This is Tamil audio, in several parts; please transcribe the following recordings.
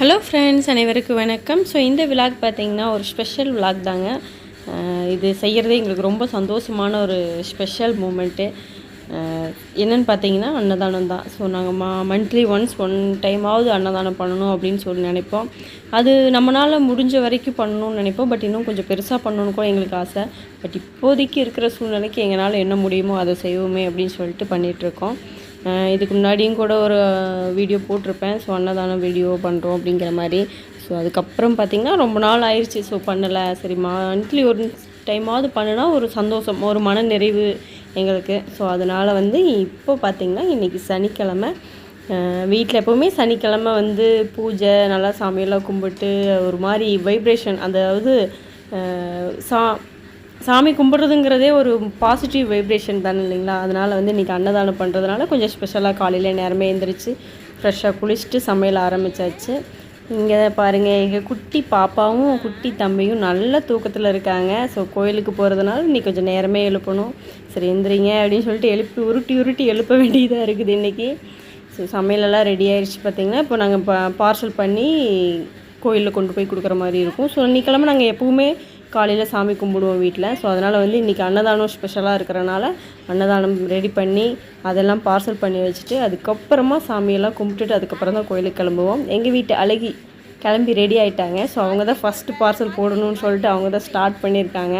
ஹலோ ஃப்ரெண்ட்ஸ், அனைவருக்கும் வணக்கம். ஸோ இந்த விலாக் பார்த்திங்கன்னா ஒரு ஸ்பெஷல் விலாக் தாங்க. இது செய்கிறதே எங்களுக்கு ரொம்ப சந்தோஷமான ஒரு ஸ்பெஷல் மூமெண்ட்டு. என்னென்னு பார்த்தீங்கன்னா அன்னதானம் தான். ஸோ நாங்கள் மந்த்லி ஒன்ஸ் டைமாவது அன்னதானம் பண்ணணும் அப்படின்னு சொல்லி நினைப்போம். அது நம்மளால் முடிஞ்ச வரைக்கும் பண்ணணும்னு நினைப்போம். பட் இன்னும் கொஞ்சம் பெருசாக பண்ணணுன்னு கூட எங்களுக்கு ஆசை. பட் இப்போதைக்கு இருக்கிற சூழ்நிலைக்கு எங்களால் என்ன முடியுமோ அதை செய்வோமே அப்படின்னு சொல்லிட்டு பண்ணிகிட்ருக்கோம். இதுக்கு முன்னாடியும் கூட ஒரு வீடியோ போட்டிருப்பேன். ஸோ அன்னதானம் வீடியோ பண்ணுறோம் அப்படிங்கிற மாதிரி. ஸோ அதுக்கப்புறம் பார்த்திங்கன்னா ரொம்ப நாள் ஆயிடுச்சு. ஸோ பண்ணலை. சரி, மந்த்லி ஒரு டைமாவது பண்ணுனா ஒரு சந்தோஷம், ஒரு மன நிறைவு எங்களுக்கு. ஸோ அதனால் இப்போ பார்த்திங்கன்னா இன்றைக்கி சனிக்கிழமை. வீட்டில் எப்போவுமே சனிக்கிழமை பூஜை, நல்லா சாமியெல்லாம் கும்பிட்டு ஒரு மாதிரி வைப்ரேஷன், அதாவது சாமி கும்பிட்றதுங்கிறதே ஒரு பாசிட்டிவ் வைப்ரேஷன் தானே இல்லைங்களா? அதனால் இன்றைக்கி அன்னதானம் பண்ணுறதுனால கொஞ்சம் ஸ்பெஷலாக காலையில் நேரமே எழுந்திரிச்சு ஃப்ரெஷ்ஷாக குளிச்சுட்டு சமையல் ஆரம்பித்தாச்சு. இங்கே பாருங்கள், எங்கள் குட்டி பாப்பாவும் குட்டி தம்பியும் நல்ல தூக்கத்தில் இருக்காங்க. ஸோ கோயிலுக்கு போகிறதுனால இன்றைக்கி கொஞ்சம் நேரமே எழுப்பணும். சரி எந்திரிங்க அப்படின்னு சொல்லிட்டு உருட்டி எழுப்ப வேண்டியதாக இருக்குது இன்றைக்கி. ஸோ சமையலெல்லாம் ரெடி ஆகிடுச்சு. பார்த்திங்கன்னா இப்போ நாங்கள் பார்சல் பண்ணி கோயிலில் கொண்டு போய் கொடுக்குற மாதிரி இருக்கும். ஸோ இன்றைக்கிழமை நாங்கள் எப்போவுமே காலையில் சாமி கும்பிடுவோம் வீட்டில். ஸோ அதனால் இன்றைக்கி அன்னதானம் ஸ்பெஷலாக இருக்கிறனால அன்னதானம் ரெடி பண்ணி அதெல்லாம் பார்சல் பண்ணி வச்சுட்டு அதுக்கப்புறமா சாமியெல்லாம் கும்பிட்டுட்டு அதுக்கப்புறம் தான் கோயிலுக்கு கிளம்புவோம். எங்கள் வீட்டு அழகி கிளம்பி ரெடி ஆகிட்டாங்க. ஸோ அவங்க தான் ஃபஸ்ட்டு பார்சல் போடணும்னு சொல்லிட்டு அவங்க தான் ஸ்டார்ட் பண்ணியிருக்காங்க.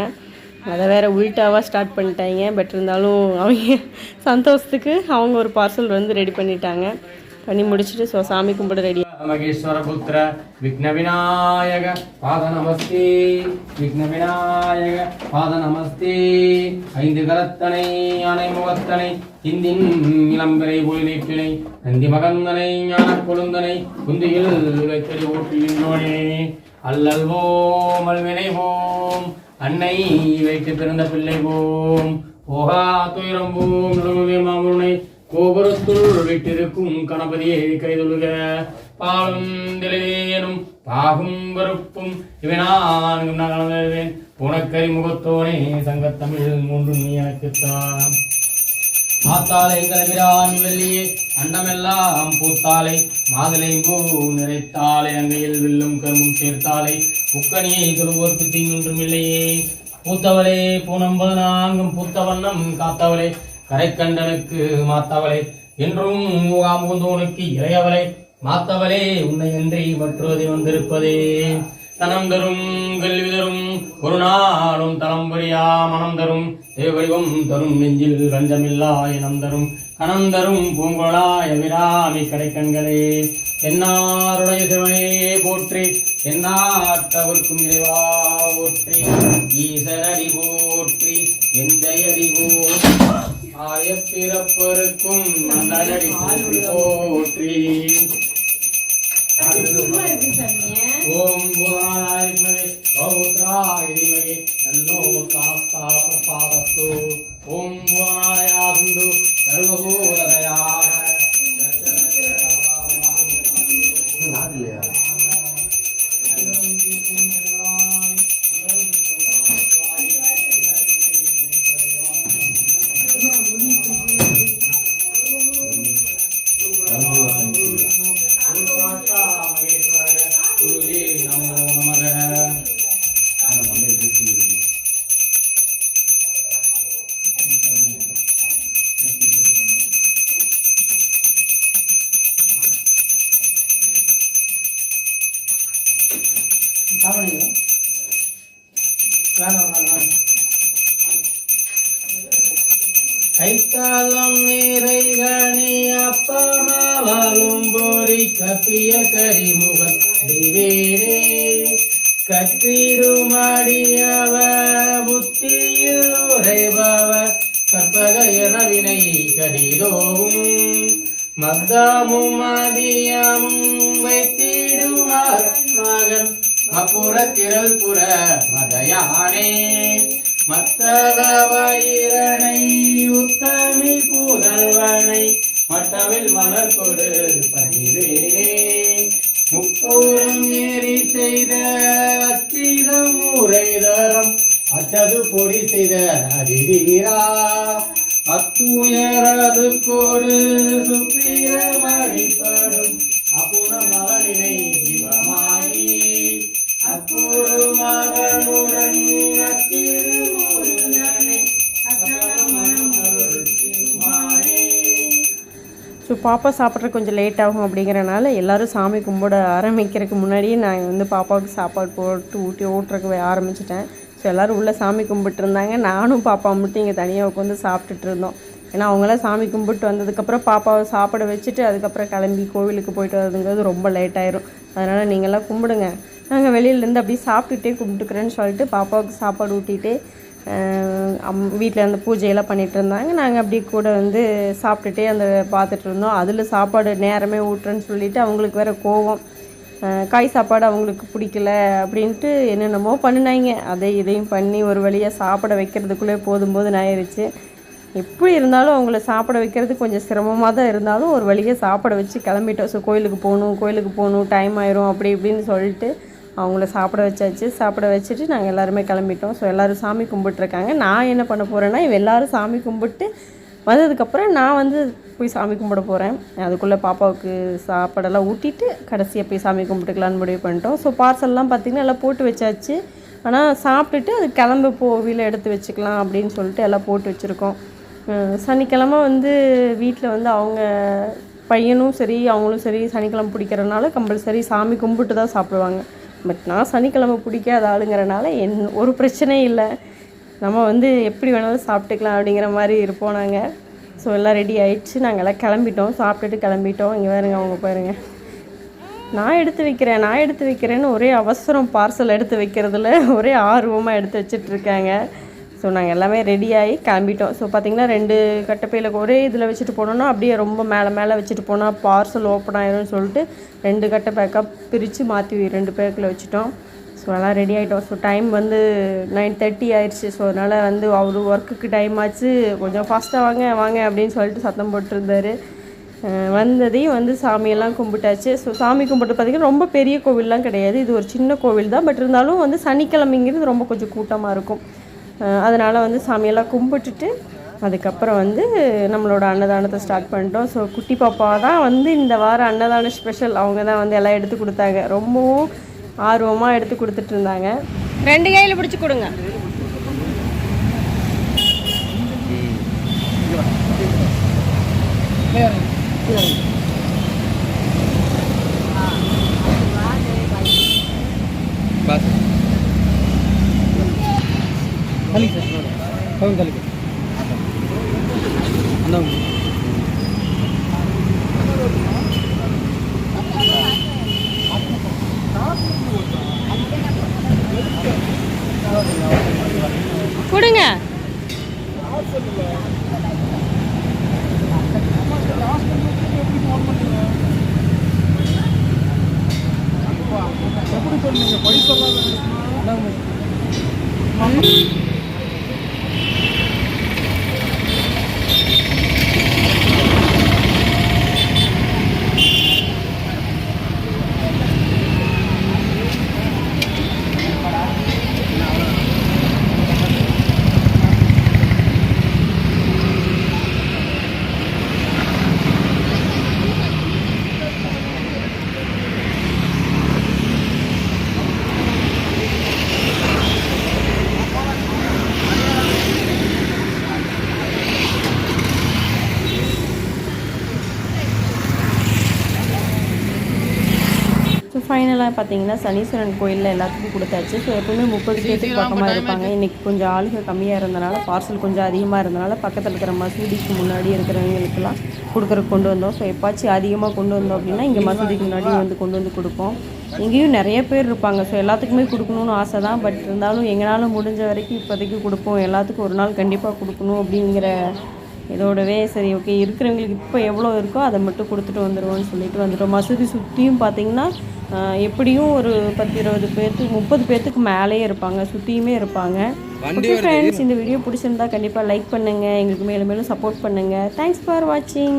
அதை வேறு உள்டாவாக ஸ்டார்ட் பண்ணிட்டாங்க. பட் இருந்தாலும் அவங்க சந்தோஷத்துக்கு அவங்க ஒரு பார்சல் ரெடி பண்ணிட்டாங்க. பண்ணி முடிச்சுட்டு ஸோ சாமி கும்பிட ரெடி. மகேஸ்வர புத்திர விக்ன விநாயக பாத நமஸ்தே, விக்ன விநாயக பாத நமஸ்தே. ஐந்து கரத்தனை யானை முகத்தனை இந்தின் இளம்பிரை ஒளிநீட்டினை நந்தி மகந்தனை ஞான கொழுந்தனை குந்தியில் வைத்தடி ஓட்டுகின்றோனே. அல்லல்வோம் அல்வினைவோம் அன்னை வைத்து பிறந்த பிள்ளை போம். போகா துயரம் போம் நடுவே மாமுனை கோபுரத்துள் விட்டிருக்கும் கணபதியை கைதொழுக. பாலும் திலேனும் பாகும் வெறுப்பும் இவை நான்கும் நகழ்வேன். உனக்கறி முகத்தோனே சங்கத்தமிழ் மூன்றும் நீ எனக்குத்தான். ஆத்தாலை கலவிரான் வெள்ளியே அண்டமெல்லாம் பூத்தாலை மாதுளை பூ நிறைத்தாலை அங்கையில் வில்லும் கருமும் சேர்த்தாலை உக்கனியை தொழுவோர்க்கு தீங்கொன்றும் இல்லையே. பூத்தவளே பூனம்பது நான்கும் பூத்த வண்ணம் காத்தவளே கரைக்கண்டனுக்கு மாத்தவளே என்றும் முகந்தோனுக்கு இளையவளே மாத்தவளே உன்னை அன்றி மற்றொரு வந்திருப்பதே. தனம் தரும் கல்வி தரும் ஒரு நாளும் தளம்பரியா மனம் தரும் தேவடிவம் தரும் நெஞ்சில் ரஞ்சமில்லா இனம் தரும் கணம் தரும் பூங்குழலாய விராமி கடைக்கண்களே. என்னாருடைய சிவனே போற்றி என்னாட்டவர்க்கும் இறைவா போற்றி. ஈசரடி போற்றி எந்தையடி ஆயப்பிறப்பருக்கும் நல்லடி போற்றி. ஓம் புராணாய கௌத்ராய நன்னோ சாஸ்தா பிரசாதஸ்து. ஓம் புராணாயாந்து சர்வபூததயாக. கைத்தாளம் நிறைகணி அப்பமாவலும் போரி கப்பிய கரிமுகம் திவேரே கற்றிடுமடியவ புத்தியில் உரைபவ கற்பக எனவினை கடிதோவும் மத்தாமும் மதியமும் வைத்திடுமார் மகன் அப்புற திரள் புற மதையானே. மத்தவ வயிரனை உத்தமி புதல்வனை மட்டவில் மலர் கொடு பதிவேனே. முப்பூரம் ஏறி செய்த அச்சிதம் உரைதரம் அச்சது பொடி செய்த அதிரா அத்துயரது கோடு சுப்பிர வழிபடும் அப்புற மகளினை பாப்பா சாப்பிட்றதுக்கு கொஞ்சம் லேட் ஆகும் அப்படிங்கிறனால எல்லோரும் சாமி கும்பிட ஆரம்பிக்கிறதுக்கு முன்னாடியே நான் வந்து பாப்பாவுக்கு சாப்பாடு போட்டு ஊட்டுறதுக்கு ஆரம்பிச்சிட்டேன். ஸோ எல்லோரும் உள்ளே சாமி கும்பிட்டு இருந்தாங்க. நானும் பாப்பா மட்டும் இங்கே தனியாக உட்காந்து சாப்பிட்டுட்டு இருந்தோம். ஏன்னா அவங்களாம் சாமி கும்பிட்டு வந்ததுக்கப்புறம் பாப்பாவை சாப்பிட வச்சுட்டு அதுக்கப்புறம் கிளம்பி கோவிலுக்கு போயிட்டு வரதுங்கிறது ரொம்ப லேட் ஆயிரும். அதனால் நீங்கள்லாம் கும்பிடுங்க, நாங்கள் வெளியிலேருந்து அப்படியே சாப்பிட்டுட்டே கும்பிட்டுக்கிறேன்னு சொல்லிட்டு பாப்பாவுக்கு சாப்பாடு ஊட்டிகிட்டே வீட்டில் அந்த பூஜையெல்லாம் பண்ணிகிட்டு இருந்தாங்க. நாங்கள் அப்படியே கூட வந்து சாப்பிட்டுட்டே அந்த பார்த்துட்டு இருந்தோம். அதில் சாப்பாடு நேரமே ஊட்டுறேன்னு சொல்லிவிட்டு அவங்களுக்கு வேறு கோவம். காய் சாப்பாடு அவங்களுக்கு பிடிக்கல அப்படின்ட்டு என்னென்னமோ பண்ணினாங்க. இதையும் பண்ணி ஒரு வழியாக சாப்பிட வைக்கிறதுக்குள்ளே போதும் ஆயிடுச்சு. எப்படி இருந்தாலும் அவங்கள சாப்பிட வைக்கிறது கொஞ்சம் சிரமமாக தான் இருந்தாலும் ஒரு வழியாக சாப்பிட வச்சு கிளம்பிட்டோம். ஸோ கோயிலுக்கு போகணும் டைம் ஆயிரும் அப்படி இப்படின்னு சொல்லிட்டு அவங்கள சாப்பிட வச்சாச்சு. சாப்பிட வச்சுட்டு நாங்கள் எல்லாருமே கிளம்பிட்டோம். ஸோ எல்லோரும் சாமி கும்பிட்டுருக்காங்க. நான் என்ன பண்ண போகிறேன்னா எல்லோரும் சாமி கும்பிட்டு வந்ததுக்கப்புறம் நான் வந்து போய் சாமி கும்பிட போகிறேன். அதுக்குள்ளே பாப்பாவுக்கு சாப்பாடெல்லாம் ஊட்டிட்டு கடைசியாக போய் சாமி கும்பிட்டுக்கலான்னு முடிவு பண்ணிட்டோம். ஸோ பார்சல்லாம் பார்த்திங்கன்னா எல்லாம் போட்டு வச்சாச்சு. ஆனால் சாப்பிட்டுட்டு அது கிளம்பு போவியில் எடுத்து வச்சுக்கலாம் அப்படின்னு சொல்லிட்டு எல்லாம் போட்டு வச்சுருக்கோம். சனிக்கிழமை வந்து வீட்டில் வந்து அவங்க பையனும் சரி அவங்களும் சரி சனிக்கிழமை பிடிக்கிறனால கம்பல்சரி சாமி கும்பிட்டு தான் சாப்பிடுவாங்க. பட் நான் சனிக்கிழமை பிடிக்காத ஆளுங்கிறனால ஒரு பிரச்சனையும் இல்லை, நம்ம வந்து எப்படி வேணாலும் சாப்பிட்டுக்கலாம் அப்படிங்கிற மாதிரி இருப்போம் நாங்கள். ஸோ எல்லாம் ரெடி ஆகிடுச்சு, நாங்கள் எல்லாம் கிளம்பிட்டோம், சாப்பிட்டுட்டு கிளம்பிட்டோம். இங்கே பாருங்க அவங்க பாருங்க, நான் எடுத்து வைக்கிறேன்னு ஒரே அவசரம், பார்சல் எடுத்து வைக்கிறதுல ஒரே ஆர்வமாக எடுத்து வச்சிட்ருக்காங்க. ஸோ நாங்கள் எல்லாமே ரெடியாகி கிளம்பிட்டோம். ஸோ பார்த்திங்கன்னா 2 கட்டைப்பையில் ஒரே இதில் வச்சுட்டு போனோன்னா அப்படியே ரொம்ப மேலே வச்சுட்டு போனால் பார்சல் ஓப்பன் ஆயிரும்னு சொல்லிட்டு 2 கட்டை பேக்காக பிரித்து மாற்றி 2 பேக்கில் வச்சுட்டோம். ஸோ எல்லாம் ரெடி ஆகிட்டோம். ஸோ டைம் வந்து 9:30 ஆயிடுச்சு. ஸோ அதனால் வந்து அவர் ஒர்க்குக்கு டைம் ஆச்சு, கொஞ்சம் ஃபாஸ்ட்டாக வாங்க அப்படின்னு சொல்லிட்டு சத்தம் போட்டிருந்தார். வந்ததையும் வந்து சாமியெல்லாம் கும்பிட்டாச்சு. ஸோ சாமி கும்பிட்டு பார்த்திங்கன்னா ரொம்ப பெரிய கோவில்லாம் கிடையாது, இது ஒரு சின்ன கோவில் தான். பட் இருந்தாலும் வந்து சனிக்கிழமைங்கிறது ரொம்ப கொஞ்சம் கூட்டமாக இருக்கும். அதனால் வந்து சாமியெல்லாம் கும்பிட்டுட்டு அதுக்கப்புறம் வந்து நம்மளோட அன்னதானத்தை ஸ்டார்ட் பண்ணிட்டோம். ஸோ குட்டி பாப்பா தான் வந்து இந்த வாரம் அன்னதான ஸ்பெஷல். அவங்க தான் வந்து எல்லாம் எடுத்து கொடுத்தாங்க, ரொம்பவும் ஆர்வமாக எடுத்து கொடுத்துட்டு இருந்தாங்க. 2 கையில் பிடிச்சி கொடுங்க. கொடுங்க. ஃபைனலாக பார்த்தீங்கன்னா சனீஸ்வரன் கோயிலில் எல்லாத்துக்கும் கொடுத்தாச்சு. ஸோ எப்பவுமே 30 பேருக்கு பக்கமாக இருப்பாங்க. இன்றைக்கி கொஞ்சம் ஆளுங்க கம்மியாக இருந்தனால, பார்சல் கொஞ்சம் அதிகமாக இருந்தனால பக்கத்தில் இருக்கிற மசூதிக்கு முன்னாடி இருக்கிறவங்களுக்கெல்லாம் கொடுக்குறதுக்கு கொண்டு வந்தோம். ஸோ எப்பாச்சும் அதிகமாக கொண்டு வந்தோம் அப்படின்னா இங்கே மசூதிக்கு முன்னாடி வந்து கொண்டு வந்து கொடுப்போம். இங்கேயும் நிறைய பேர் இருப்பாங்க. ஸோ எல்லாத்துக்குமே கொடுக்கணும்னு ஆசை தான். பட் இருந்தாலும் எங்களால் முடிஞ்ச வரைக்கும் இப்போதைக்கு கொடுப்போம். எல்லாத்துக்கும் ஒரு நாள் கண்டிப்பாக கொடுக்கணும் அப்படிங்கிற இதோடவே சரி ஓகே இருக்கிறவங்களுக்கு இப்போ எவ்வளோ இருக்கோ அதை மட்டும் கொடுத்துட்டு வந்துடுவோம்னு சொல்லிட்டு வந்துட்டோம். மசூதி சுற்றியும் பார்த்திங்கன்னா எப்படியும் ஒரு 10-20 பேர்த்துக்கு 30 பேர்த்துக்கு மேலேயே இருப்பாங்க, சுற்றியுமே இருப்பாங்க. ஓகே ஃப்ரெண்ட்ஸ், இந்த வீடியோ பிடிச்சிருந்தா கண்டிப்பாக லைக் பண்ணுங்கள், எங்களுக்கு மேலும் மேலும் சப்போர்ட் பண்ணுங்கள். தேங்க்ஸ் ஃபார் வாட்சிங்.